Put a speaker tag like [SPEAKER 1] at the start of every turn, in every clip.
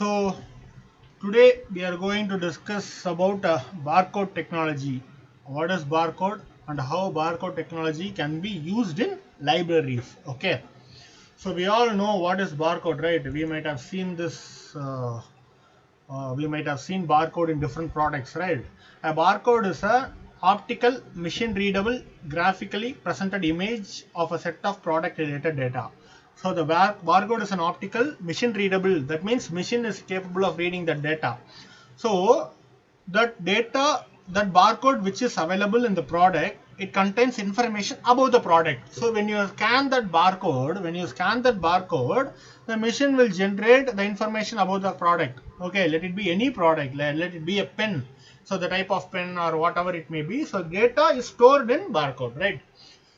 [SPEAKER 1] So today we are going to discuss about barcode technology. What is barcode and how barcode technology can be used in libraries. Okay. So we all know what is barcode, right? We might have seen this. We might have seen barcode in different products, right? A barcode is a optical, machine readable, graphically presented image of a set of product related data. So the barcode is an optical, machine readable. That means machine is capable of reading that data. So that data, that barcode which is available in the product, it contains information about the product. So when you scan that barcode, the machine will generate the information about the product. Okay, let it be any product, let it be a pen, so the type of pen or whatever it may be. So data is stored in barcode, right?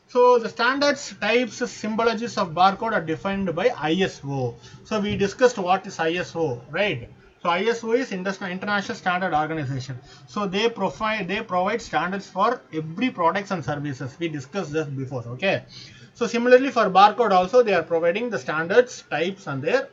[SPEAKER 1] So the standards, types, symbologies of barcode are defined by ISO. So we discussed what is ISO, right? So ISO is International Standard Organization. So they provide standards for every products and services. We discussed this before. Okay. So similarly for barcode also they are providing the standards, types, and their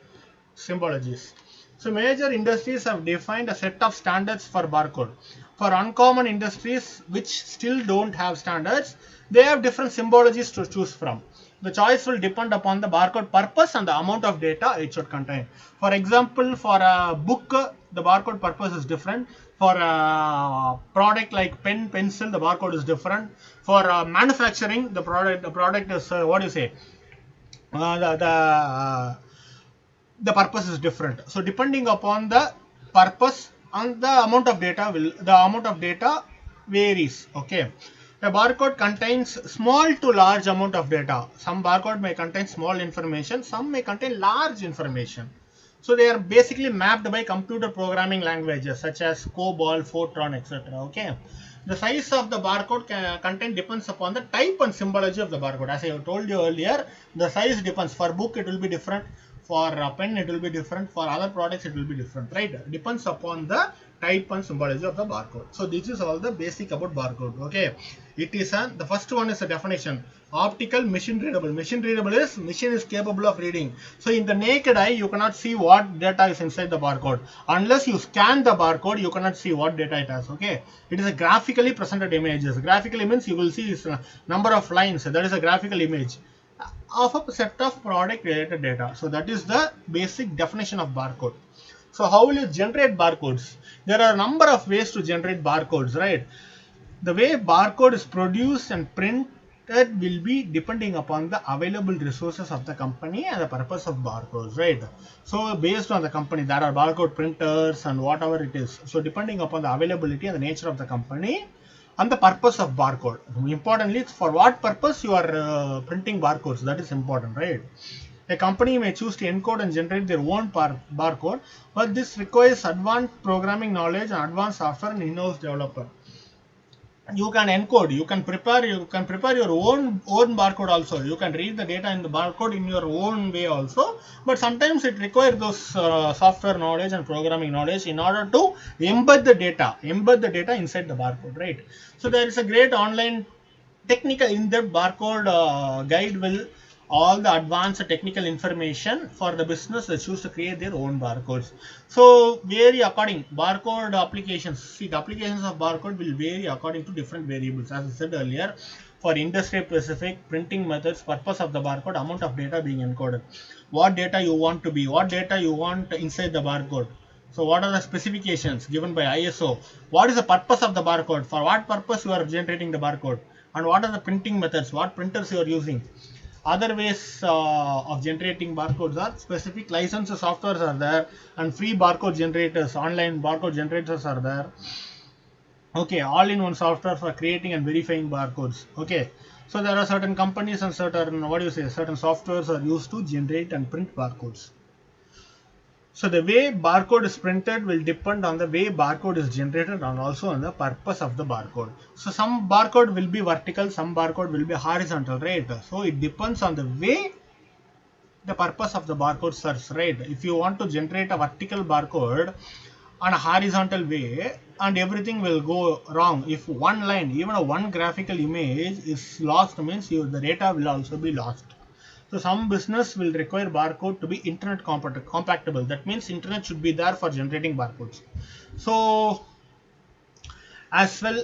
[SPEAKER 1] symbologies. So major industries have defined a set of standards for barcode. For uncommon industries which still don't have standards, they have different symbologies to choose from. The choice will depend upon the barcode purpose and the amount of data it should contain. For example, for a book, the barcode purpose is different. For a product like pen, pencil, the barcode is different. For manufacturing, the product is what do you say? The purpose is different. So depending upon the purpose and the amount of data varies. Okay. A barcode contains small to large amount of data. Some barcode may contain small information, some may contain large information. So they are basically mapped by computer programming languages such as COBOL, Fortran, etc. Okay. The size of the barcode content depends upon the type and symbology of the barcode. As I told you earlier, the size depends. For book, it will be different. For a pen, it will be different. For other products, it will be different. Right? Depends upon the type and symbology of the barcode. So this is all the basic about barcode. Okay. The first one is a definition. Optical, machine readable. Machine readable is machine is capable of reading. So in the naked eye, you cannot see what data is inside the barcode. Unless you scan the barcode, you cannot see what data it has. Okay. It is a graphically presented images. Graphically means you will see this number of lines. That is a graphical image of a set of product related data. So that is the basic definition of barcode. So how will you generate barcodes? There are a number of ways to generate barcodes, right? The way barcode is produced and printed will be depending upon the available resources of the company and the purpose of barcodes, right? So based on the company, there are barcode printers and whatever it is. So depending upon the availability and the nature of the company and the purpose of barcode. Importantly, for what purpose you are printing barcodes, that is important, right? A company may choose to encode and generate their own barcode, but this requires advanced programming knowledge and advanced software and in-house developer. You can encode, you can prepare your own barcode also. You can read the data in the barcode in your own way also, but sometimes it requires those software knowledge and programming knowledge in order to embed the data inside the barcode, right? So there is a great online technical in-depth barcode guide will all the advanced technical information for the business that choose to create their own barcodes. So vary according barcode applications. See, the applications of barcode will vary according to different variables. As I said earlier, for industry specific printing methods, purpose of the barcode, amount of data being encoded, what data you want inside the barcode. So what are the specifications given by ISO? What is the purpose of the barcode? For what purpose you are generating the barcode? And what are the printing methods? What printers you are using? Other ways of generating barcodes are specific licensed softwares are there, and free barcode generators, online barcode generators are there. Okay, all-in-one software for creating and verifying barcodes. Okay, so there are certain companies and certain softwares are used to generate and print barcodes. So the way barcode is printed will depend on the way barcode is generated and also on the purpose of the barcode. So some barcode will be vertical, some barcode will be horizontal, right? So it depends on the way the purpose of the barcode serves, right? If you want to generate a vertical barcode on a horizontal way and everything will go wrong. If one line, even a one graphical image is lost means the data will also be lost. So some business will require barcode to be internet compatible. That means internet should be there for generating barcodes. So as well,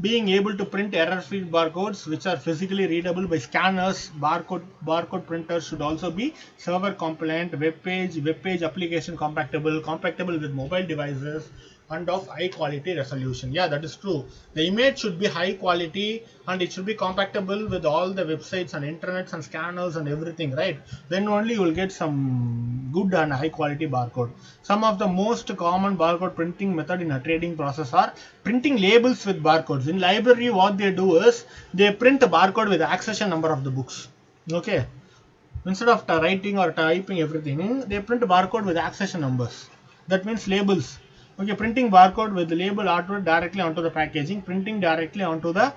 [SPEAKER 1] being able to print error-free barcodes which are physically readable by scanners. Barcode printers should also be server compliant, web page application compatible with mobile devices, and of high quality resolution. Yeah, that is true. The image should be high quality and it should be compatible with all the websites and internets and scanners and everything, right? Then only you will get some good and high quality barcode. Some of the most common barcode printing method in a trading process are printing labels with barcodes. In library, what they do is they print a barcode with the accession number of the books. Okay, instead of writing or typing everything, they print a barcode with accession numbers. That means labels. Okay, printing barcode with the label artwork directly onto the packaging, printing directly onto the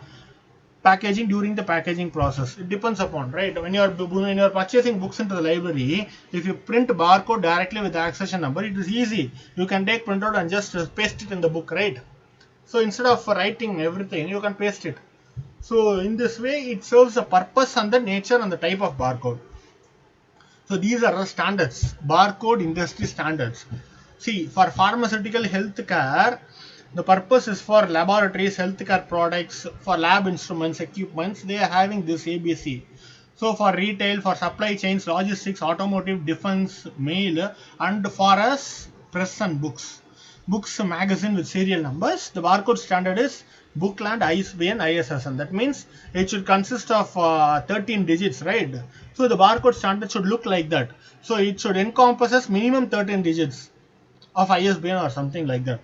[SPEAKER 1] packaging during the packaging process. It depends upon, right? When you're purchasing books into the library, if you print barcode directly with the accession number, it is easy. You can take printout and just paste it in the book, right? So instead of writing everything, you can paste it. So in this way, it serves the purpose and the nature and the type of barcode. So these are the standards, barcode industry standards. See, for pharmaceutical healthcare, the purpose is for laboratories, healthcare products, for lab instruments, equipments. They are having this ABC. So for retail, for supply chains, logistics, automotive, defense, mail, and for us, press and books. Books magazine with serial numbers. The barcode standard is Bookland, ISBN, ISSN. That means it should consist of 13 digits, right? So the barcode standard should look like that. So it should encompasses minimum 13 digits of ISBN or something like that.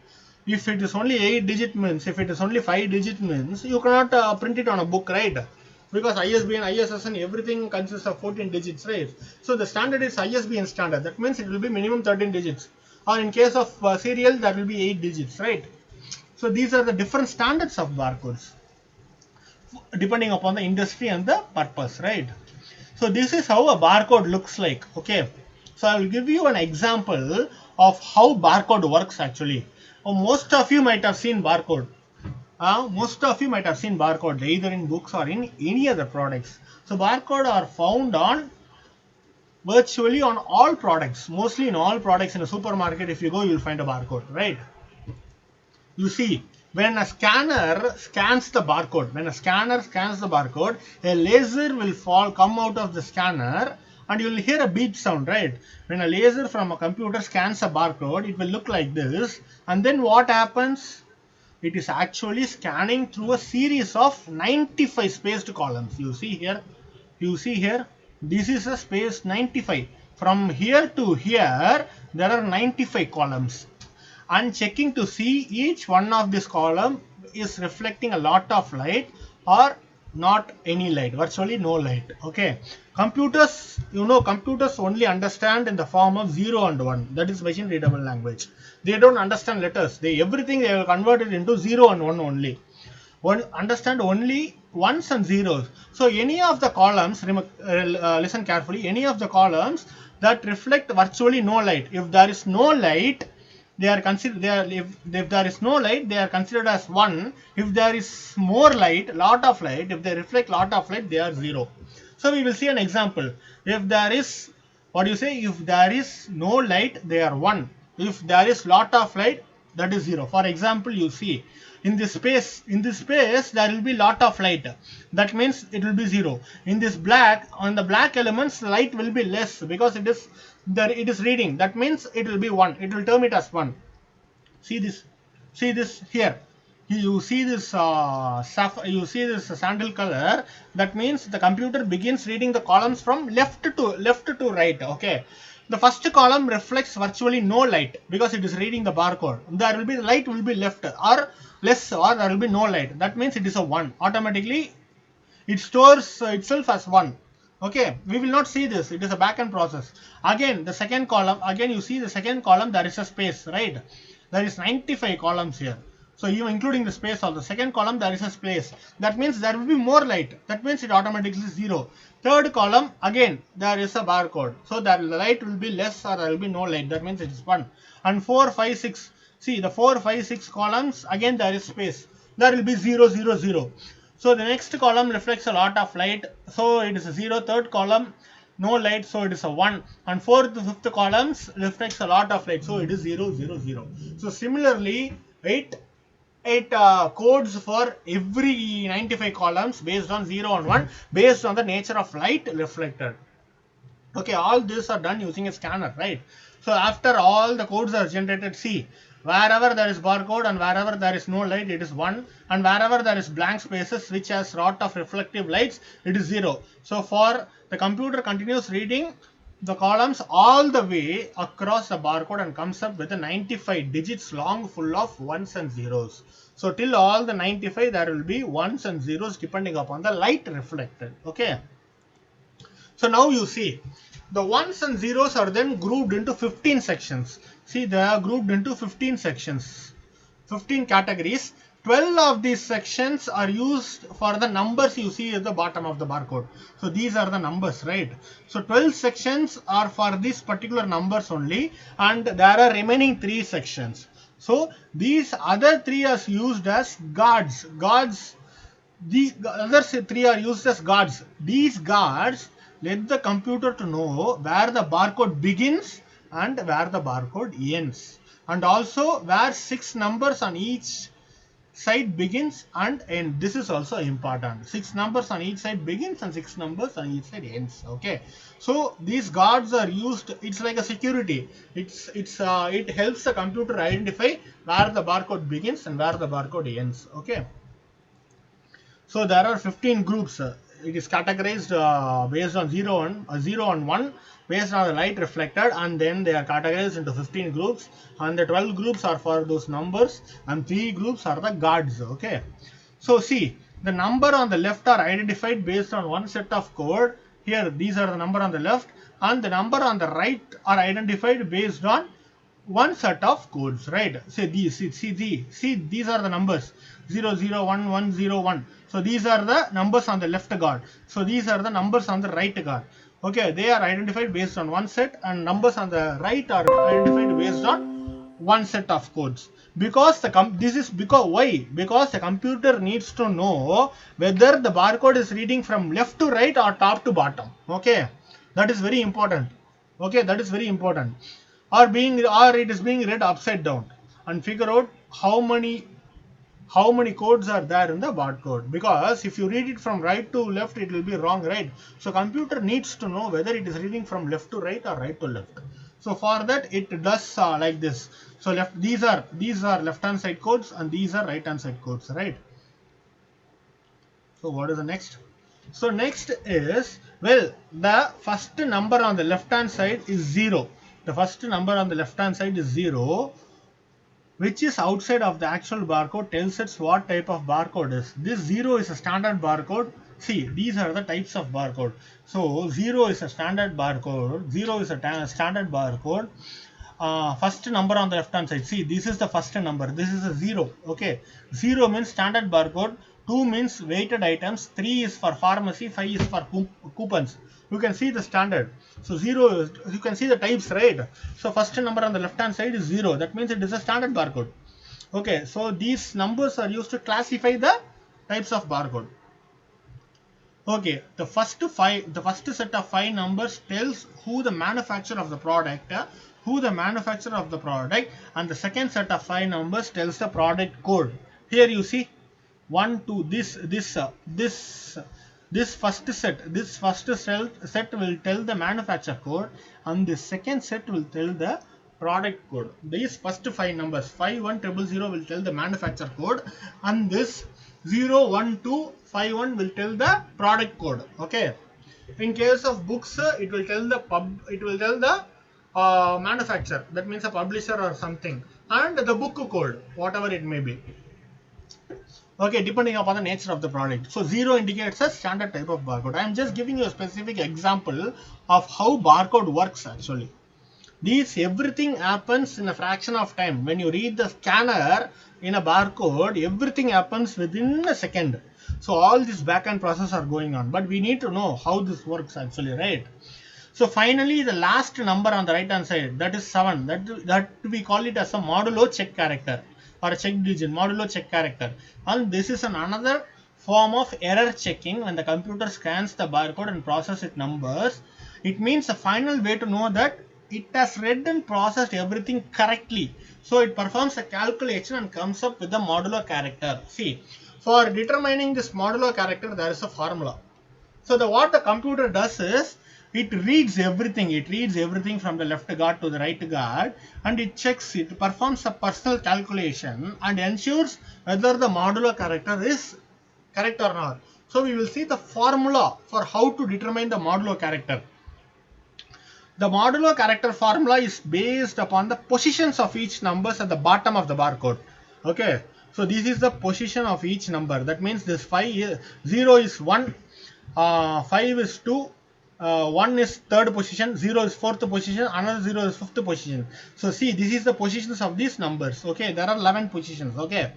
[SPEAKER 1] If it is only 8 digit means, if it is only 5 digit means, you cannot print it on a book, right? Because ISBN, ISSN, everything consists of 14 digits, right? So the standard is ISBN standard. That means it will be minimum 13 digits. Or in case of serial, that will be 8 digits, right? So these are the different standards of barcodes depending upon the industry and the purpose, right? So this is how a barcode looks like. Okay, so I will give you an example of how barcode works actually. Most of you might have seen barcode. Most of you might have seen barcode either in books or in any other products. So barcode are found on virtually on all products, mostly in all products. In a supermarket, if you go, you will find a barcode, right? You see, when a scanner scans the barcode, a laser will come out of the scanner and you will hear a beep sound, right? When a laser from a computer scans a barcode, it will look like this. And then what happens? It is actually scanning through a series of 95 spaced columns. You see here, this is a space 95. From here to here, there are 95 columns. And checking to see each one of this column is reflecting a lot of light or not any light, virtually no light. Okay, computers only understand in the form of 0 and 1. That is machine readable language. They don't understand letters. Everything they will convert it into 0 and 1 only. Understand only ones and zeros. So any of the columns, listen carefully, any of the columns that reflect virtually no light. If there is no light, they are considered, if there is no light, they are considered as 1. If there is more light, lot of light, if they reflect lot of light, they are 0. So we will see an example. If there is, if there is no light, they are 1. If there is lot of light, that is 0. For example, you see in this space there will be lot of light. That means it will be 0. In this black, on the black elements, light will be less because it is reading. That means it will be 1. It will term it as 1. See this here. You see this sandal color. That means the computer begins reading the columns from left to right. Okay. The first column reflects virtually no light because it is reading the barcode. The light will be left or less, or there will be no light. That means it is a 1. Automatically it stores itself as 1. Okay, we will not see this. It is a backend process. Again, the second column, you see the second column, there is a space, right? There is 95 columns here. So even including the space of the second column, there is a space. That means there will be more light. That means it automatically is 0. Third column, again, there is a barcode. So the light will be less or there will be no light. That means it is 1. And 4, 5, 6. See the 4, 5, 6 columns, again there is space. There will be 0, 0, 0. So the next column reflects a lot of light. So it is a 0. Third column, no light, so it is a 1, and fourth to fifth columns reflects a lot of light, so it is 0 0 0. So similarly, eight codes for every 95 columns based on 0 and 1 based on the nature of light reflected. Okay, all these are done using a scanner, right? So after all the codes are generated, see, wherever there is barcode and wherever there is no light, it is 1, and wherever there is blank spaces which has lot of reflective lights, it is 0. So for the computer continues reading the columns all the way across the barcode and comes up with a 95 digits long full of ones and zeros. So till all the 95 there will be ones and zeros depending upon the light reflected. Okay. So now you see the ones and zeros are then grouped into 15 sections. See, they are grouped into 15 sections, 15 categories. 12 of these sections are used for the numbers you see at the bottom of the barcode. So these are the numbers, right? So 12 sections are for these particular numbers only, and there are remaining 3 sections. So these other 3 are used as guards. The other 3 are used as guards. These guards let the computer to know where the barcode begins and where the barcode ends, and also where 6 numbers on each side begins and end. This is also important. 6 numbers on each side begins and 6 numbers on each side ends. Okay, so these guards are used. It's like a security. It helps the computer identify where the barcode begins and where the barcode ends. Okay. So there are 15 groups. It is categorized based on 0 and 1 based on the light reflected, and then they are categorized into 15 groups, and the 12 groups are for those numbers and 3 groups are the guards. Okay. So see, the number on the left are identified based on one set of code. Here these are the number on the left, and the number on the right are identified based on one set of codes, right? Say these, see these are the numbers 0 0 1 1 0 1. So these are the numbers on the left guard. So these are the numbers on the right guard. Okay, they are identified based on one set, and numbers on the right are identified based on one set of codes. Because this is because why? Because the computer needs to know whether the barcode is reading from left to right or top to bottom. Okay, that is very important. Okay, that is very important. Or it is being read upside down, and figure out how many codes are there in the barcode, because if you read it from right to left it will be wrong, right? So computer needs to know whether it is reading from left to right or right to left. So for that it does like this. So these are left hand side codes and these are right hand side codes, right? So what is the next? So next is, well, the first number on the left hand side is 0. The first number on the left hand side is 0, which is outside of the actual barcode, tells us what type of barcode is. This 0 is a standard barcode. See, these are the types of barcode. So 0 is a standard barcode. 0 is a standard barcode. First number on the left hand side. See, this is the first number. This is a 0. Okay. 0 means standard barcode. 2 means weighted items. 3 is for pharmacy. 5 is for coupons. You can see the standard. So 0 is, you can see the types, right? So first number on the left hand side is 0. That means it is a standard barcode. Okay. So these numbers are used to classify the types of barcode. Okay, the first set of 5 numbers tells who the manufacturer of the product, and the second set of 5 numbers tells the product code. Here you see 1 2, this first set will tell the manufacturer code, and the second set will tell the product code. These first 5 numbers 5 1 0 0 will tell the manufacturer code, and this 0 1 2 5 1 will tell the product code. Okay. In case of books, it will tell the manufacturer. That means a publisher or something, and the book code, whatever it may be. Okay, depending upon the nature of the product. So 0 indicates a standard type of barcode. I am just giving you a specific example of how barcode works actually. Everything happens in a fraction of time. When you read the scanner in a barcode, everything happens within a second. So all this back-end process are going on, but we need to know how this works actually, right? So finally, the last number on the right hand side, that is 7. That we call it as a modulo check character or a check digit, modulo check character. And this is another form of error checking when the computer scans the barcode and processes its numbers. It means the final way to know that it has read and processed everything correctly. So it performs a calculation and comes up with the modulo character. See, for determining this modulo character, there is a formula. So what the computer does is it reads everything. It reads everything from the left guard to the right guard, and it checks it, performs a personal calculation and ensures whether the modulo character is correct or not. So we will see the formula for how to determine the modulo character. The modulo character formula is based upon the positions of each numbers at the bottom of the barcode. Okay, so this is the position of each number. That means this 0 is 1, 5 is 2, 1 is third position, 0 is fourth position, another 0 is fifth position. So see, this is the positions of these numbers. Okay, there are 11 positions. Okay,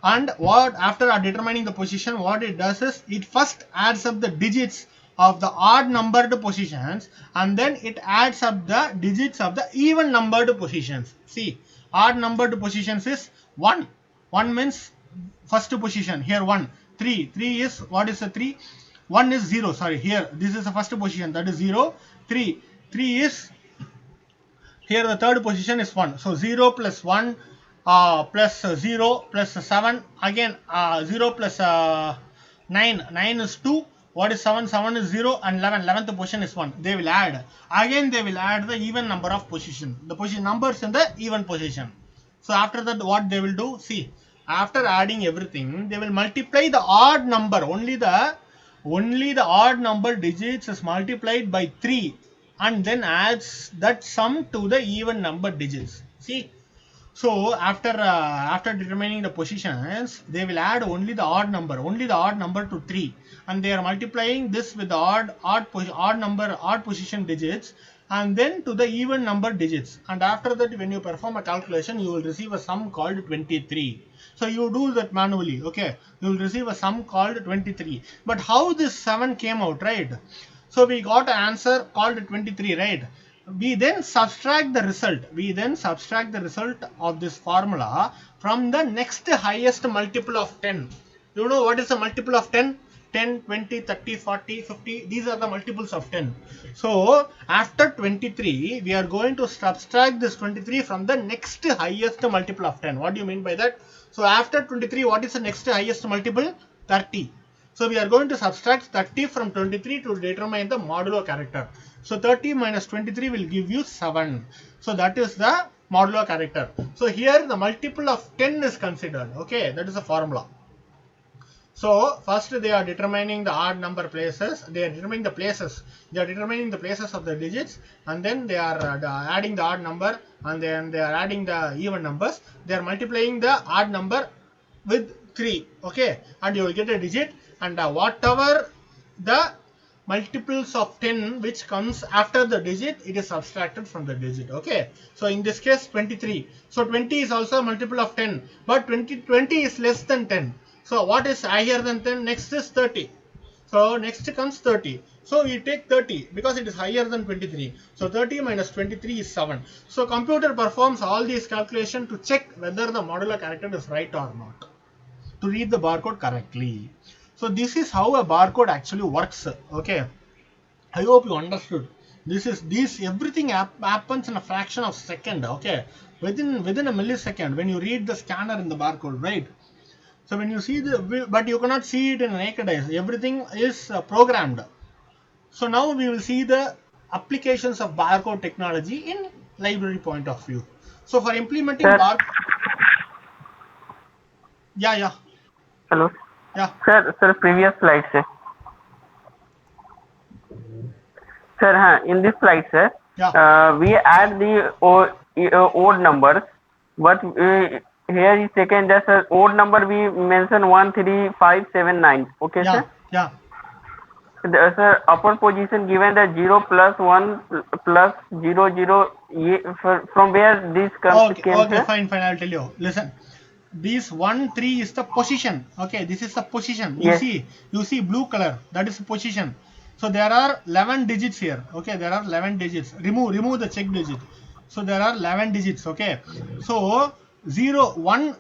[SPEAKER 1] and what after determining the position, what it does is it first adds up the digits of the odd numbered positions, and then it adds up the digits of the even numbered positions. See, odd numbered positions is 1. 1 means first position. Here 1. 3 is, what is the 3? 1 is 0. Sorry, here this is the first position, that is 0. 3 is, here the third position is 1. So 0 plus 1 plus 0 plus 7, again 0 plus 9. 9 is 2. What is 7? 7 is 0, and 11. 11th position is 1. They will add. Again they will add the even number of position. The position numbers in the even position. So after that, what they will do? See, after adding everything, they will multiply the odd number. Only the odd number digits is multiplied by 3, and then adds that sum to the even number digits. See, so after determining the positions, they will add only the odd number to 3, and they are multiplying this with the odd position digits, and then to the even number digits. And after that, when you perform a calculation, you will receive a sum called 23. So you do that manually. Okay, you will receive a sum called 23. But how this 7 came out, right? So we got an answer called 23, right? We then subtract the result of this formula from the next highest multiple of 10. You know what is the multiple of 10? 10, 20, 30, 40, 50. These are the multiples of 10. So after 23, we are going to subtract this 23 from the next highest multiple of 10. What do you mean by that? So after 23, what is the next highest multiple? 30. So we are going to subtract 30 from 23 to determine the modulo character. So 30 minus 23 will give you 7. So that is the modulo character. So here the multiple of 10 is considered. Okay, that is the formula. So first they are determining the odd number places. They are determining the places. They are determining the places of the digits, and then they are adding the odd number, and then they are adding the even numbers. They are multiplying the odd number with 3. Okay, and you will get a digit, and whatever the multiples of 10 which comes after the digit, it is subtracted from the digit. Okay, so in this case 23. So 20 is also a multiple of 10, but 20 is less than 10. So what is higher than 10? Next is 30. So next comes 30. So we take 30 because it is higher than 23. So 30 minus 23 is 7. So computer performs all these calculations to check whether the modulo character is right or not, to read the barcode correctly. So this is how a barcode actually works. Okay, I hope you understood. Everything happens in a fraction of a second. Okay, within a millisecond when you read the scanner in the barcode, right? So when you see but you cannot see it in naked eyes. Everything is programmed. So now we will see the applications of barcode technology in library point of view. So for implementing yeah.
[SPEAKER 2] Hello.
[SPEAKER 1] Yeah.
[SPEAKER 2] Sir, previous slide, sir. Sir, in this slide, sir,
[SPEAKER 1] Yeah.
[SPEAKER 2] we add the odd numbers, but here is taken just an odd number. We mention 1, 3, 5, 7, 9. Okay,
[SPEAKER 1] Yeah.
[SPEAKER 2] sir.
[SPEAKER 1] Yeah.
[SPEAKER 2] Sir, upper position given the 0 plus 1 plus 0, 0. From where this came,
[SPEAKER 1] Okay,
[SPEAKER 2] sir?
[SPEAKER 1] fine. I'll tell you. Listen. This 1, 3 is the position. Okay, this is the position.
[SPEAKER 2] Yes.
[SPEAKER 1] You see blue color. That is the position. So there are 11 digits here. Okay, there are 11 digits. Remove the check digit. So there are 11 digits. Okay. So 0, 1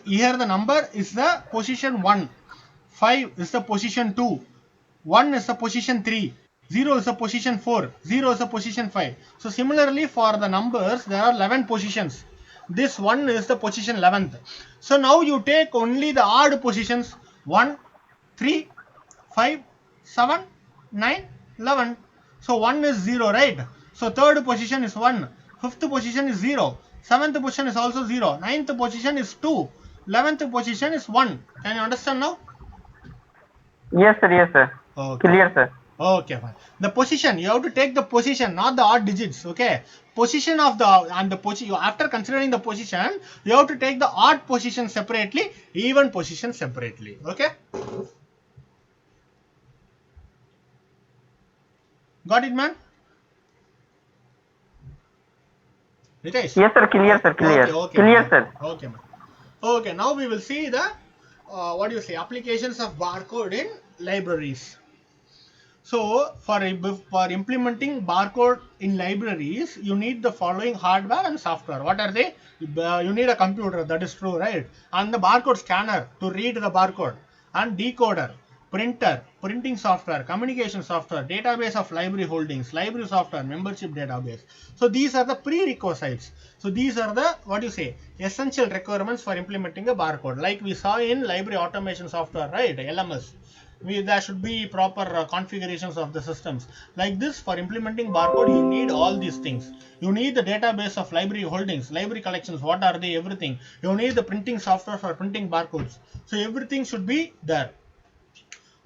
[SPEAKER 1] here the number is the position 1. 5 is the position 2. 1 is the position 3. 0 is a position 4, 0 is a position 5. So similarly for the numbers, there are 11 positions. This 1 is the position 11th. So now you take only the odd positions 1, 3, 5, 7, 9, 11. So 1 is 0, right? So third position is 1, fifth position is 0, seventh position is also 0, ninth position is 2, 11th position is 1. Can you understand now?
[SPEAKER 2] Yes, sir. Yes, sir.
[SPEAKER 1] Okay.
[SPEAKER 2] Clear, sir.
[SPEAKER 1] Okay, fine. The position, you have to take the position, not the odd digits. Okay, position of the and the position. After considering the position, you have to take the odd position separately, even position separately. Okay, got it, man? Ritesh.
[SPEAKER 2] Yes, sir. Clear, sir.
[SPEAKER 1] Okay,
[SPEAKER 2] Clear.
[SPEAKER 1] okay,
[SPEAKER 2] Clear,
[SPEAKER 1] man.
[SPEAKER 2] sir.
[SPEAKER 1] Okay, man. Okay, now we will see the what do you say, applications of barcode in libraries. So for implementing barcode in libraries, you need the following hardware and software. What are they? You need a computer, that is true, right? And the barcode scanner to read the barcode, and decoder, printer, printing software, communication software, database of library holdings, library software, membership database. So these are the prerequisites. So these are the, what you say, essential requirements for implementing a barcode, like we saw in library automation software, right? LMS. There should be proper configurations of the systems. Like this, for implementing barcode, you need all these things. You need the database of library holdings, library collections, what are they, everything. You need the printing software for printing barcodes. So everything should be there.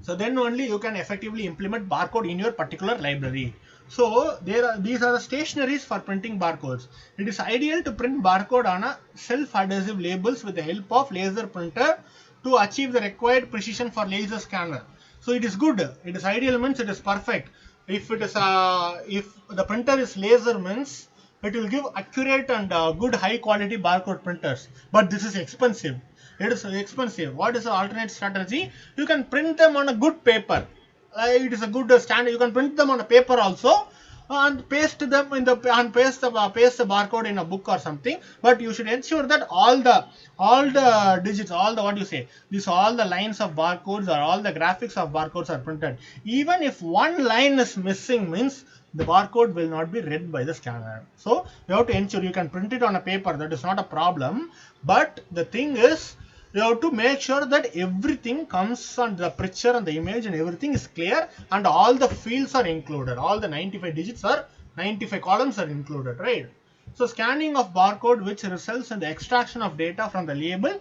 [SPEAKER 1] So then only you can effectively implement barcode in your particular library. So these are the stationaries for printing barcodes. It is ideal to print barcode on a self-adhesive labels with the help of laser printer to achieve the required precision for laser scanner. So it is good. It is ideal means it is perfect. If it is if the printer is laser means it will give accurate and good high quality barcode printers. But this is expensive. It is expensive. What is the alternate strategy? You can print them on a good paper. It is a good standard. You can print them on a paper also and paste them in the and paste the barcode in a book or something. But you should ensure that all the digits, all the, what you say, this all the lines of barcodes or all the graphics of barcodes are printed. Even if one line is missing, means the barcode will not be read by the scanner. So you have to ensure you can print it on a paper. That is not a problem. But the thing is, you have to make sure that everything comes on the picture and the image and everything is clear and all the fields are included. All the 95 digits or 95 columns are included, right? So scanning of barcode, which results in the extraction of data from the label,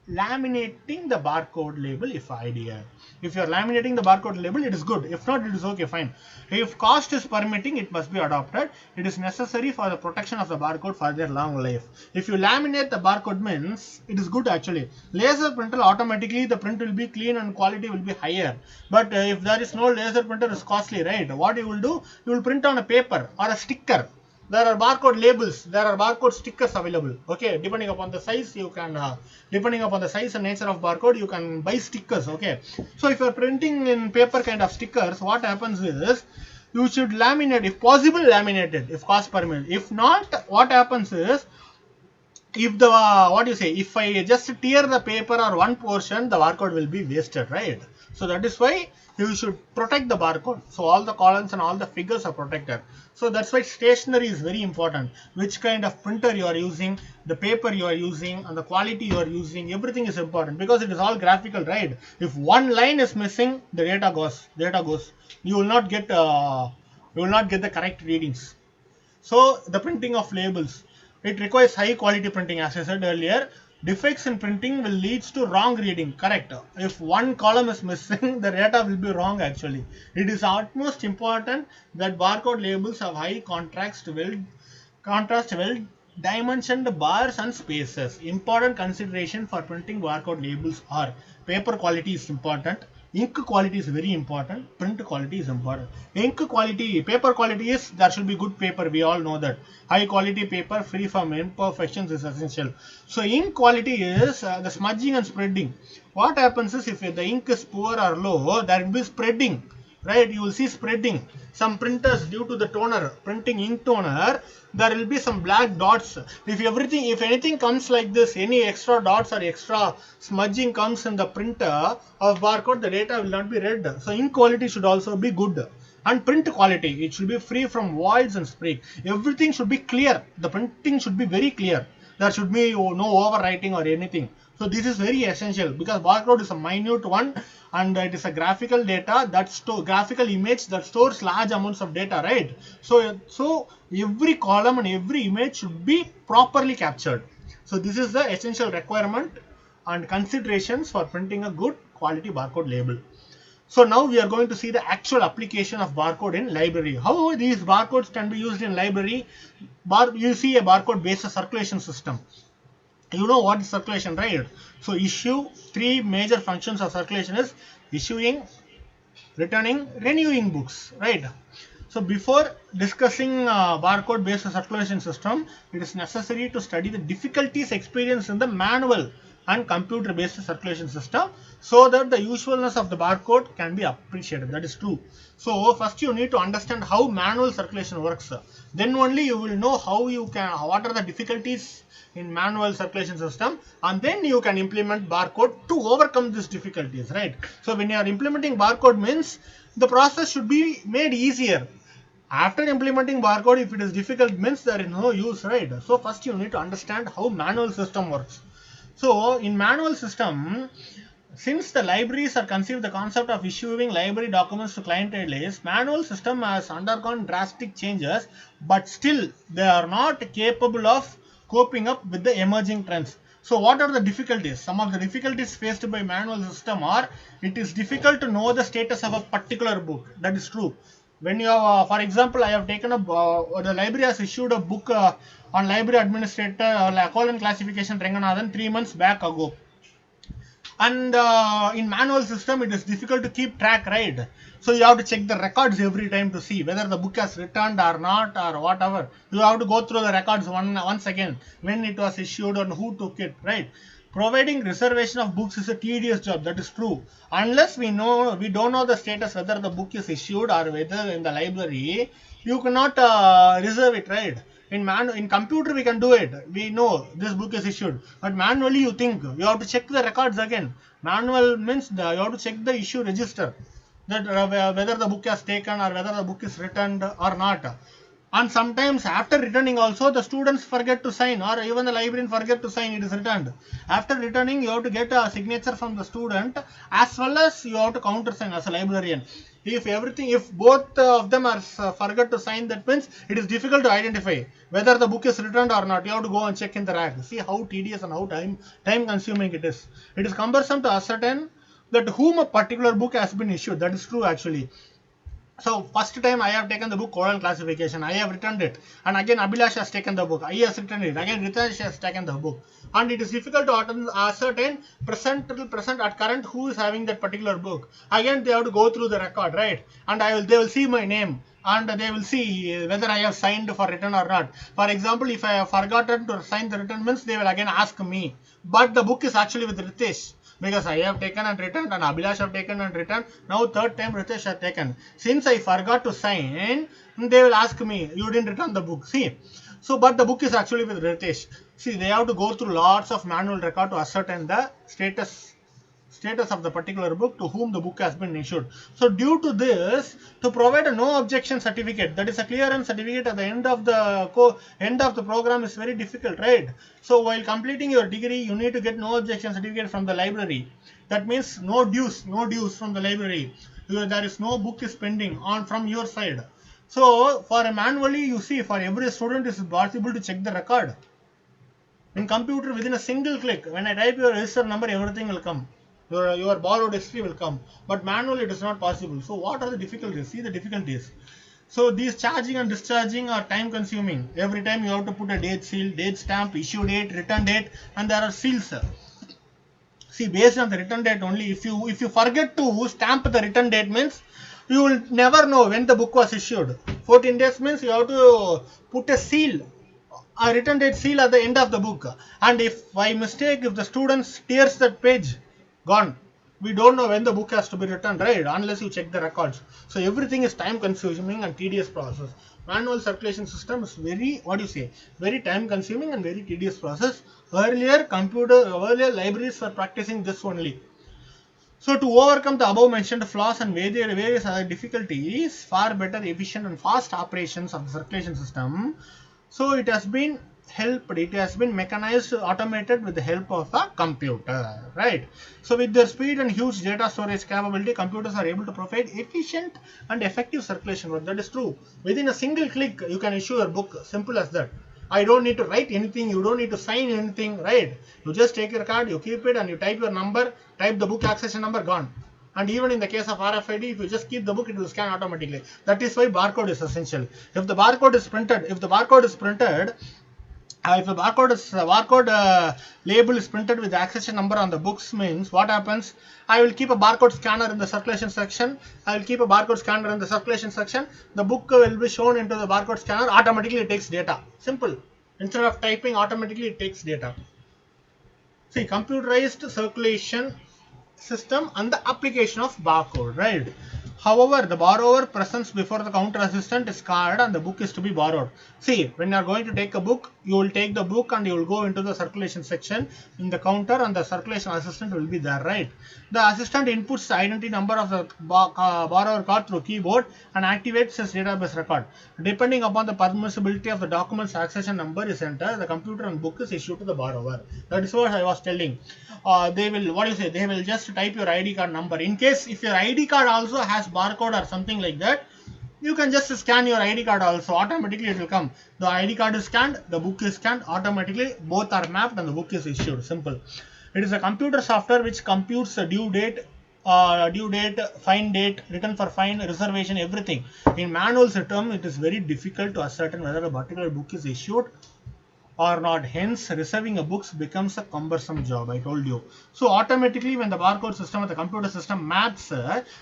[SPEAKER 1] laminating the barcode label if ideal. If you are laminating the barcode label, it is good. If not, it is okay, fine. If cost is permitting, it must be adopted. It is necessary for the protection of the barcode for their long life. If you laminate the barcode means, it is good actually. Laser printer, automatically the print will be clean and quality will be higher. But if there is no laser printer, it's costly, right? What you will do, you will print on a paper or a sticker. There are barcode labels, there are barcode stickers available. Okay, depending upon the size, you can depending upon the size and nature of barcode, you can buy stickers. Okay, so if you're printing in paper kind of stickers, what happens is you should laminate, if possible laminate it, if cost permit. If not, what happens is, if the what you say, if I just tear the paper or one portion, the barcode will be wasted, right? So that is why you should protect the barcode. So all the columns and all the figures are protected. So that's why stationery is very important. Which kind of printer you are using, the paper you are using, and the quality you are using, everything is important because it is all graphical, right? If one line is missing, the data goes. You will not get the correct readings. So the printing of labels, it requires high quality printing. As I said earlier, defects in printing will lead to wrong reading. Correct. If one column is missing, the data will be wrong actually. It is utmost important that barcode labels have high contrast, well dimensioned bars and spaces. Important consideration for printing barcode labels are paper quality is important, ink quality is very important, print quality is important. Ink quality, paper quality is, there should be good paper, we all know that. High quality paper free from imperfections is essential. So ink quality is the smudging and spreading. What happens is, if the ink is poor or low, there will be spreading, right? You will see spreading. Some printers, due to the toner, printing ink toner, there will be some black dots. If anything comes like this, any extra dots or extra smudging comes in the printer of barcode, the data will not be read. So ink quality should also be good. And print quality, it should be free from voids and streak. Everything should be clear. The printing should be very clear. There should be no overwriting or anything. So this is very essential because barcode is a minute one, and it is a graphical data that graphical image that stores large amounts of data, right? So every column and every image should be properly captured. So this is the essential requirement and considerations for printing a good quality barcode label. So now we are going to see the actual application of barcode in library. How these barcodes can be used in library? You see a barcode based circulation system. You know what is circulation, right? So issue, three major functions of circulation is issuing, returning, renewing books, right? So before discussing barcode based circulation system, it is necessary to study the difficulties experienced in the manual and computer based circulation system so that the usefulness of the barcode can be appreciated. That is true. So first you need to understand how manual circulation works. Then only you will know what are the difficulties in manual circulation system, and then you can implement barcode to overcome these difficulties, right? So when you are implementing barcode means the process should be made easier. After implementing barcode, if it is difficult means there is no use, right? So first you need to understand how manual system works. So in manual system, since the libraries are conceived the concept of issuing library documents to client lists, manual system has undergone drastic changes, but still they are not capable of coping up with the emerging trends. So what are the difficulties? Some of the difficulties faced by manual system are, it is difficult to know the status of a particular book. That is true. When you have, for example, I have taken the library has issued a book on library administrator colon classification Ranganathan 3 months back ago. And in manual system it is difficult to keep track, right? So you have to check the records every time to see whether the book has returned or not or whatever. You have to go through the records once again, when it was issued and who took it, right? Providing reservation of books is a tedious job. That is true. Unless we don't know the status whether the book is issued or whether in the library, you cannot reserve it, right? In computer we can do it. We know this book is issued, but manually you have to check the records again. Manual means you have to check the issue register, that whether the book has taken or whether the book is returned or not. And sometimes after returning also the students forget to sign, or even the librarian forget to sign it is returned. After returning you have to get a signature from the student, as well as you have to countersign as a librarian. If both of them are forget to sign, that means it is difficult to identify whether the book is returned or not. You have to go and check in the rack. See how tedious and how time consuming it is. It is cumbersome to ascertain that whom a particular book has been issued. That is true actually. So first time I have taken the book colon classification, I have returned it, and again Abhilash has taken the book, I has returned it, again Ritesh has taken the book, and it is difficult to ascertain present at current who is having that particular book. Again they have to go through the record, right? And they will see my name, and they will see whether I have signed for return or not. For example, if I have forgotten to sign the return means they will again ask me, but the book is actually with Ritesh, because I have taken and returned and Abhilash have taken and returned. Now third time Ritesh has taken. Since I forgot to sign, they will ask me, you didn't return the book. See, so but the book is actually with Ritesh. See, they have to go through lots of manual record to ascertain the status of the particular book to whom the book has been issued. So due to this, to provide a no objection certificate, that is a clearance certificate at the end of the program, is very difficult, right? So while completing your degree, you need to get no objection certificate from the library. That means no dues from the library. There is no book is pending from your side. So for a manually, you see, for every student it is possible to check the record. In computer, within a single click, when I type your register number, everything will come. Your borrowed history will come, but manually it is not possible. So what are the difficulties? See the difficulties. So these charging and discharging are time consuming. Every time you have to put a date seal, date stamp, issue date, return date, and there are seals. See, based on the return date only, if you forget to stamp the return date means you will never know when the book was issued. 14 days means you have to put a seal, a return date seal at the end of the book. And if by mistake, if the student tears that page, gone. We don't know when the book has to be returned, right? Unless you check the records. So everything is time consuming and tedious process. Manual circulation system is very time consuming and very tedious process. Earlier libraries were practicing this only. So to overcome the above mentioned flaws and various other difficulties, far better, efficient and fast operations of the circulation system, so it has been mechanized, automated with the help of a computer, right? So with their speed and huge data storage capability, computers are able to provide efficient and effective circulation work. That is true. Within a single click, you can issue a book, simple as that. I don't need to write anything, you don't need to sign anything, right? You just take your card, you keep it, and you type your number, type the book accession number, gone. And even in the case of RFID, if you just keep the book, it will scan automatically. That is why barcode is essential. If the barcode is printed, if the barcode label is printed with the accession number on the books, means what happens? I will keep a barcode scanner in the circulation section. The book will be shown into the barcode scanner. Automatically it takes data. Simple. Instead of typing, automatically it takes data. See, computerized circulation system and the application of barcode, right? However, the borrower presence before the counter assistant is card and the book is to be borrowed. See, when you are going to take a book, you will take the book and you will go into the circulation section in the counter and the circulation assistant will be there, right? The assistant inputs the identity number of the borrower card through keyboard and activates his database record. Depending upon the permissibility of the document's accession number is entered, the computer and book is issued to the borrower. That is what I was telling. They will just type your ID card number. In case if your ID card also has barcode or something like that, you can just scan your ID card also. Automatically it will come. The ID card is scanned, the book is scanned, automatically both are mapped and the book is issued. Simple. It is a computer software which computes the due date, fine date, return for fine, reservation, everything. In manual system, it is very difficult to ascertain whether a particular book is issued or not. Hence, receiving a books becomes a cumbersome job, I told you. So automatically when the barcode system or the computer system maps,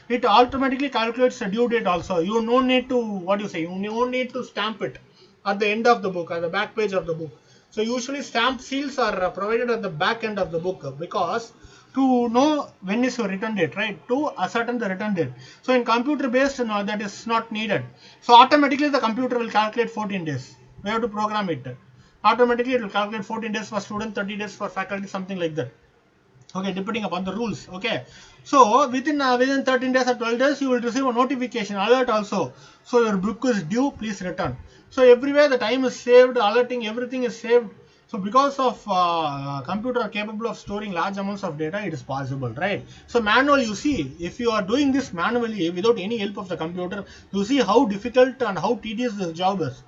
[SPEAKER 1] it automatically calculates the due date also. You no need to, you no need to stamp it at the end of the book, at the back page of the book. So usually stamped seals are provided at the back end of the book, because to know when is your return date, right? To ascertain the return date. So in computer based, no, that is not needed. So automatically the computer will calculate 14 days. We have to program it. Automatically it will calculate 14 days for student, 30 days for faculty, something like that. Okay, depending upon the rules. Okay, so within 13 days or 12 days you will receive a notification alert also. So your book is due, please return. So everywhere the time is saved, alerting, everything is saved. So because of computer are capable of storing large amounts of data, it is possible, right? So manual, you see, if you are doing this manually without any help of the computer, you see how difficult and how tedious this job is.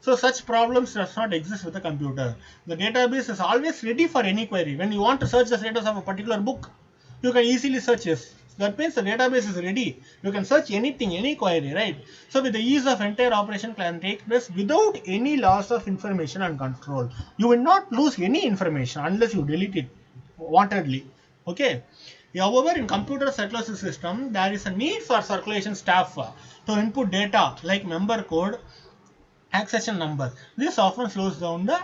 [SPEAKER 1] So such problems does not exist with a computer. The database is always ready for any query. When you want to search the status of a particular book, you can easily search this. That means the database is ready. You can search anything, any query, right? So with the ease of entire operation can take place without any loss of information and control. You will not lose any information unless you delete it wantedly. Okay. However, in computer circulation system, there is a need for circulation staff to input data like member code, accession number. This often slows down the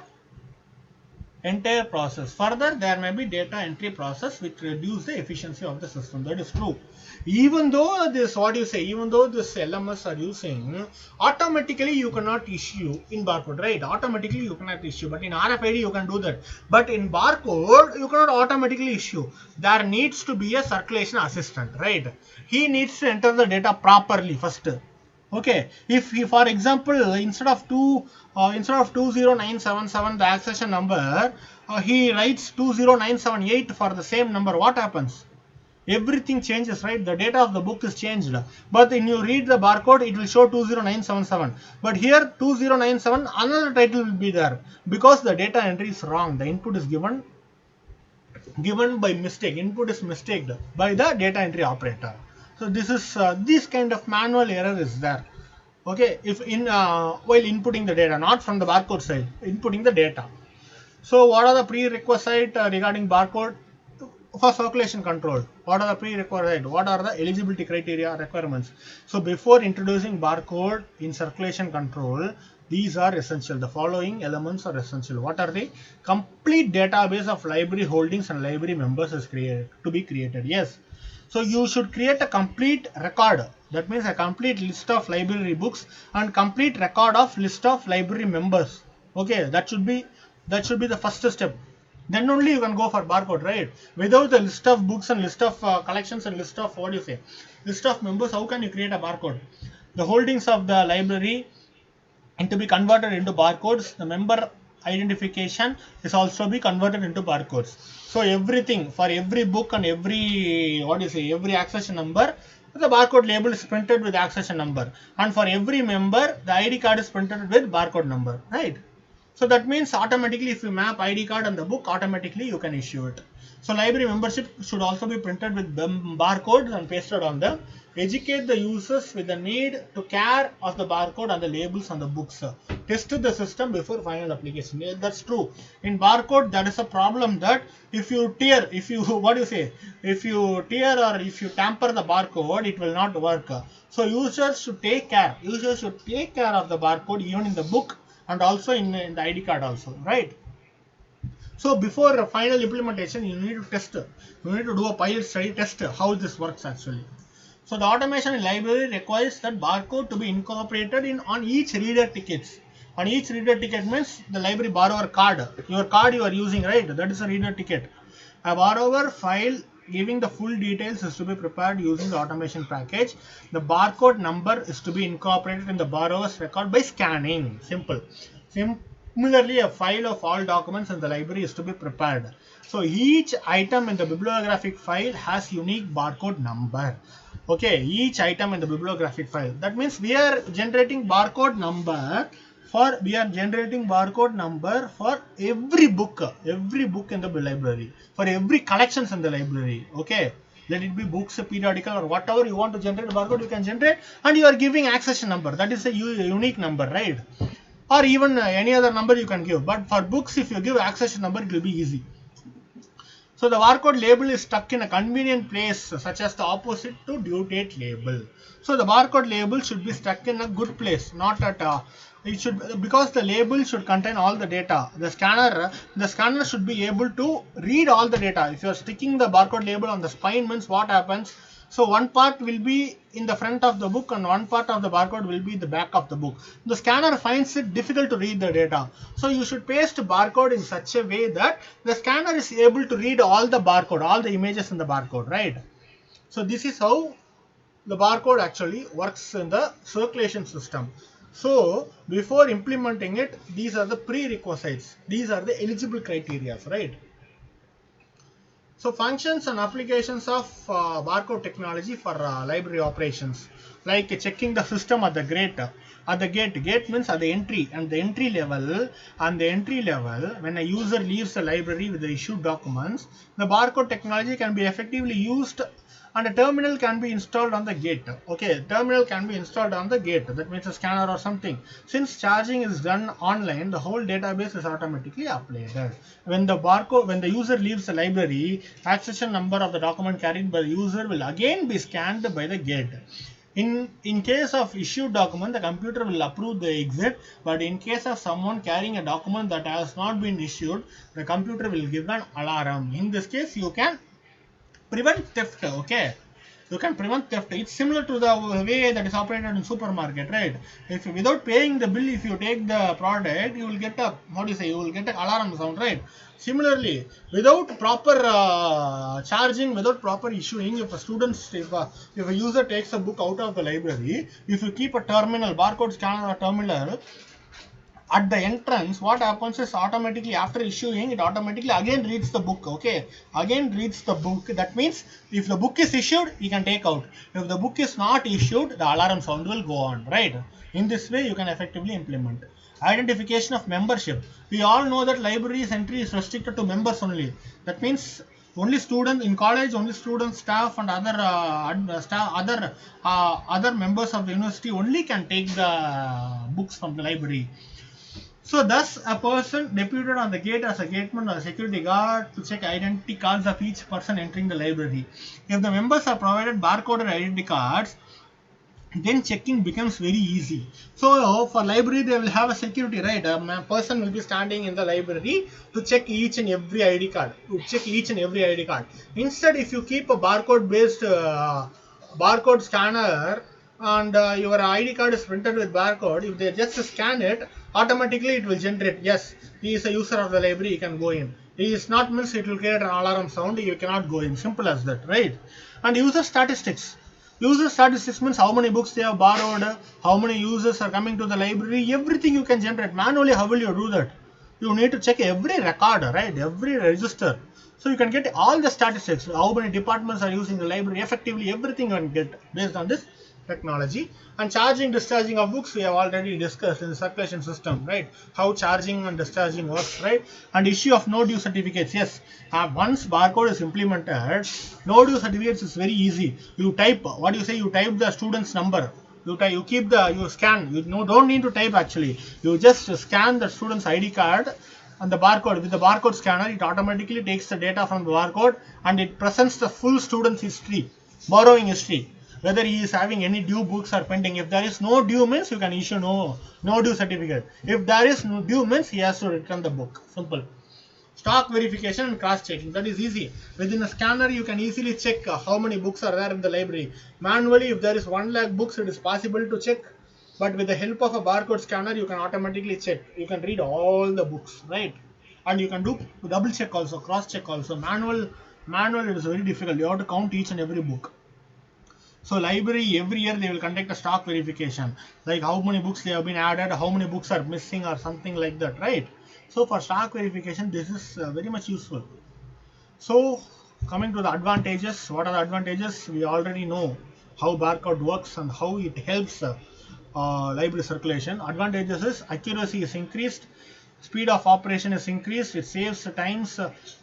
[SPEAKER 1] entire process. Further, there may be data entry process which reduce the efficiency of the system. That is true. Even though this, even though this LMS are using, automatically you cannot issue in barcode, right? Automatically you cannot issue, but in RFID you can do that. But in barcode, you cannot automatically issue. There needs to be a circulation assistant, right? He needs to enter the data properly first. Okay, if he, for example, instead of 20977 the accession number, he writes 20978 for the same number, what happens? Everything changes, right? The data of the book is changed. But when you read the barcode, it will show 20977. But here 2097, another title will be there because the data entry is wrong. The input is given by mistake. Input is mistaked by the data entry operator. So this is this kind of manual error is there. Okay, if in while inputting the data, not from the barcode side, inputting the data. So what are the prerequisites regarding barcode for circulation control? What are the prerequisites? What are the eligibility criteria requirements? So before introducing barcode in circulation control, these are essential. The following elements are essential. What are they? Complete database of library holdings and library members is to be created. Yes. So you should create a complete record. That means a complete list of library books and complete record of list of library members. Okay, that should be the first step. then only you can go for barcode, right? Without the list of books and list of collections and list of, what do you say, list of members, how can you create a barcode? The holdings of the library and to be converted into barcodes, the member identification is also be converted into barcodes. So everything, for every book and every, what do you say, every accession number, the barcode label is printed with accession number, and for every member the ID card is printed with barcode number, right? So that means automatically if you map ID card on the book, automatically you can issue it. So library membership should also be printed with barcodes and pasted on them. Educate the users with the need to care of the barcode and the labels on the books. Test the system before final application. Yeah, that's true. In barcode, that is a problem that if you tear, if you what do you say, if you tear or if you tamper the barcode, it will not work. So users should take care. Users should take care of the barcode even in the book and also in the ID card also, right? So before a final implementation, you need to test. You need to do a pilot study test how this works actually. So the automation in library requires that barcode to be incorporated in on each reader tickets. On each reader ticket means the library borrower card. Your card you are using, right? That is a reader ticket. A borrower file giving the full details is to be prepared using the automation package. The barcode number is to be incorporated in the borrower's record by scanning. Simple. Similarly, a file of all documents in the library is to be prepared. So each item in the bibliographic file has unique barcode number. Okay, each item in the bibliographic file. That means we are generating barcode number for every book in the library, for every collections in the library. Okay, let it be books, periodical, or whatever you want to generate barcode, you can generate, and you are giving accession number. That is a unique number, right? Or even any other number you can give. But for books, if you give accession number, it will be easy. So the barcode label is stuck in a convenient place, such as the opposite to due date label. So the barcode label should be stuck in a good place, not at it should, because the label should contain all the data. The scanner should be able to read all the data. If you are sticking the barcode label on the spine, means what happens? So one part will be in the front of the book and one part of the barcode will be in the back of the book. The scanner finds it difficult to read the data. So you should paste barcode in such a way that the scanner is able to read all the barcode, all the images in the barcode, right? So this is how the barcode actually works in the circulation system. So before implementing it, these are the prerequisites. These are the eligible criteria, right? So functions and applications of barcode technology for library operations, like checking the system at the gate. At the gate, gate means at the entry, and the entry level. And the entry level, when a user leaves the library with the issued documents, the barcode technology can be effectively used, and a terminal can be installed on the gate. Okay, terminal can be installed on the gate. That means a scanner or something. Since charging is done online, the whole database is automatically uploaded. When the user leaves the library, accession number of the document carried by the user will again be scanned by the gate. In case of issued document, the computer will approve the exit, but in case of someone carrying a document that has not been issued, the computer will give an alarm. In this case, you can prevent theft. Okay, you can prevent theft. It's similar to the way that is operated in supermarket, right? If without paying the bill, if you take the product, you will get a, what do you say, you will get an alarm sound, right? Similarly, without proper charging, without proper issuing, if a user takes a book out of the library, if you keep a terminal, barcode scanner or terminal at the entrance, what happens is automatically after issuing, it automatically again reads the book. Okay, again reads the book. That means if the book is issued, you can take out. If the book is not issued, the alarm sound will go on, right? In this way, you can effectively implement. Identification of membership. We all know that library's entry is restricted to members only. That means only students in college, only students, staff, and other members of the university only can take the books from the library. So thus, a person deputed on the gate as a gateman or a security guard to check identity cards of each person entering the library. If the members are provided barcoded identity cards, then checking becomes very easy. So for library, they will have a security, right? A person will be standing in the library to check each and every ID card. Instead, if you keep a barcode scanner and your ID card is printed with barcode, if they just scan it, automatically it will generate, yes, he is a user of the library, he can go in. It is not means it will create an alarm sound, you cannot go in, simple as that, right? And user statistics. User statistics means how many books they have borrowed, how many users are coming to the library, everything you can generate. Manually, how will you do that? You need to check every record, right? Every register. So you can get all the statistics, how many departments are using the library effectively, everything you can get based on this technology. And charging, discharging of books we have already discussed in the circulation system, right? How charging and discharging works, right? And issue of no due certificates. Yes, once barcode is implemented, no due certificates is very easy. You type what you say, you type the student's number, you keep the, you scan, you don't need to type actually, you just scan the student's ID card and the barcode. With the barcode scanner, it automatically takes the data from the barcode and it presents the full student's history, borrowing history, whether he is having any due books or pending. If there is no due means you can issue no due certificate. If there is no due means he has to return the book. Simple. Stock verification and cross checking, that is easy. Within a scanner you can easily check how many books are there in the library. Manually, if there is 1 lakh books, it is possible to check, but with the help of a barcode scanner you can automatically check, you can read all the books, right? And you can do double check also, cross check also. Manual it is very difficult, you have to count each and every book. So library, every year they will conduct a stock verification, like how many books they have been added, how many books are missing or something like that, right? So for stock verification, this is very much useful. So coming to the advantages, what are the advantages? We already know how barcode works and how it helps library circulation. Advantages is accuracy is increased, speed of operation is increased, it saves times,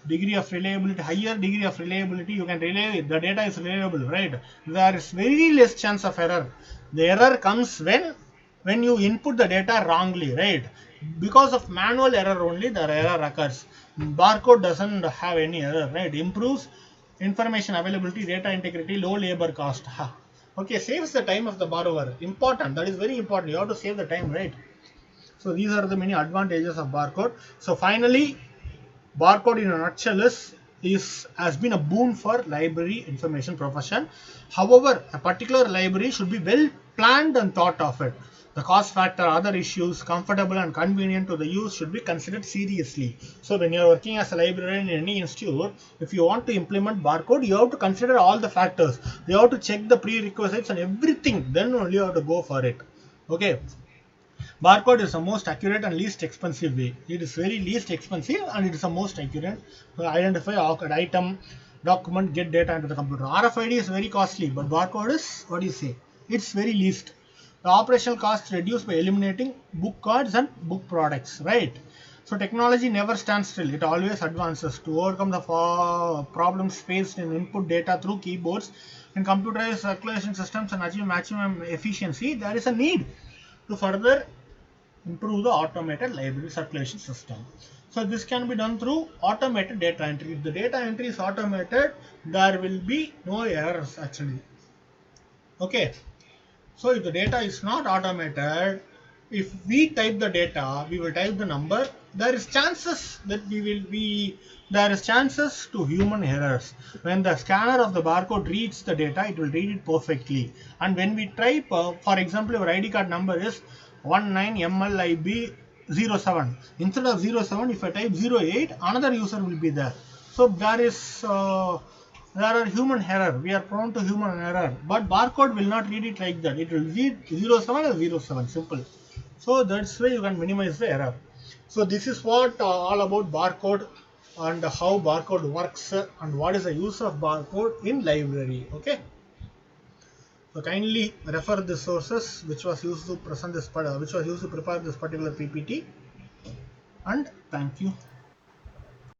[SPEAKER 1] degree of reliability, higher degree of reliability, you can relay, the data is reliable, right? There is very less chance of error. The error comes when you input the data wrongly, right? Because of manual error only the error occurs. Barcode doesn't have any error, right? Improves information availability, data integrity, low labor cost. Okay, saves the time of the borrower. Important, that is very important, you have to save the time, right? So these are the many advantages of barcode. So finally, barcode in a nutshell is has been a boon for library information profession. However, a particular library should be well planned and thought of it. The cost factor, other issues, comfortable and convenient to the use should be considered seriously. So when you are working as a librarian in any institute, if you want to implement barcode, you have to consider all the factors. You have to check the prerequisites and everything. Then only you have to go for it. Okay. Barcode is the most accurate and least expensive way. It is very least expensive and it is the most accurate to identify an item, document, get data into the computer. RFID is very costly, but barcode is, what do you say? It's very least. The operational costs reduced by eliminating book cards and book products, right? So technology never stands still. It always advances. To overcome the problems faced in input data through keyboards in computerized circulation systems and achieve maximum efficiency, there is a need to further improve the automated library circulation system. So this can be done through automated data entry. If the data entry is automated, there will be no errors actually. Okay. So if the data is not automated, if we type the data, we will type the number, there is chances that there is chances to human errors. When the scanner of the barcode reads the data, it will read it perfectly. And when we type, for example, your ID card number is 19MLIB07. Instead of 07, if I type 08, another user will be there. So there are human error. We are prone to human error. But barcode will not read it like that. It will read 07 as 07. Simple. So that's why you can minimize the error. So this is what all about barcode and how barcode works and what is the use of barcode in library. Okay. So kindly refer the sources which was used to prepare this particular PPT, and thank you.